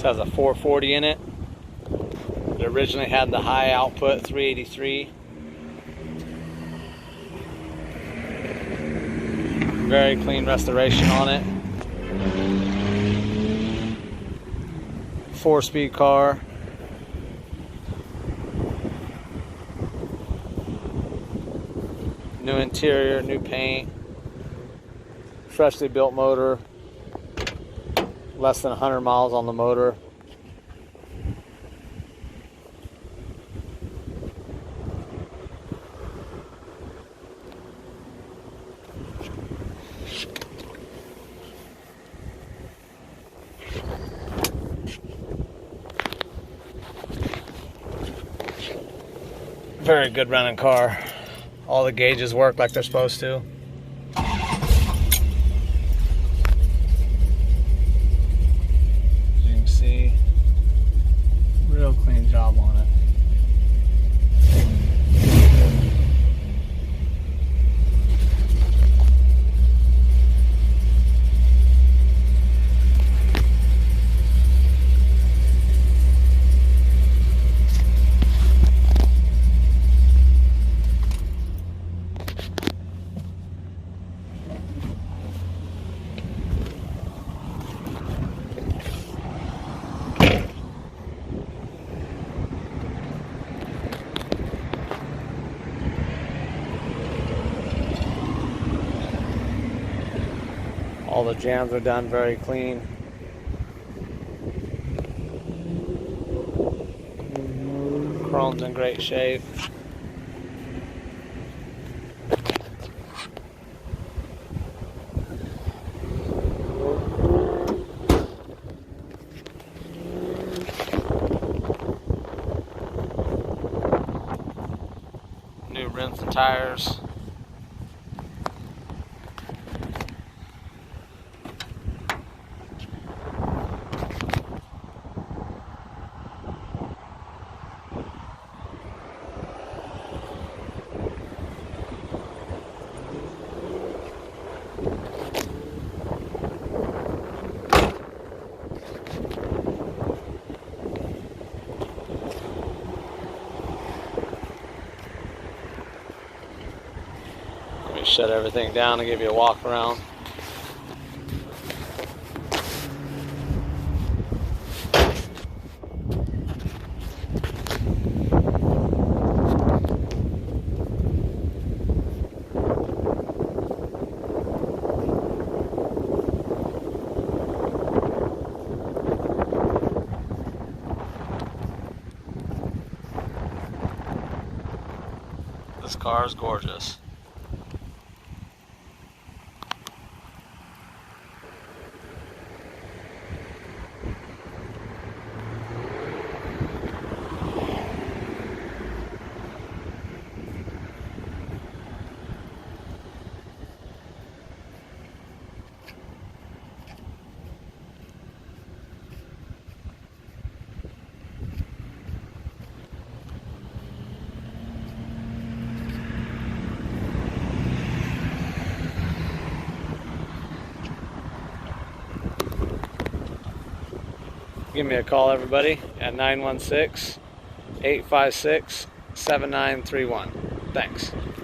This has a 440 in it. It originally had the high output 383. Very clean restoration on it. 4-speed car. New interior, new paint. Freshly built motor. Less than 100 miles on the motor. Very good running car. All the gauges work like they're supposed to. As you can see, real clean job on it. All the jams are done very clean. Chrome's in great shape. New rims and tires. Shut everything down and give you a walk around. This car is gorgeous. Give me a call, everybody, at 916-856-7931. Thanks.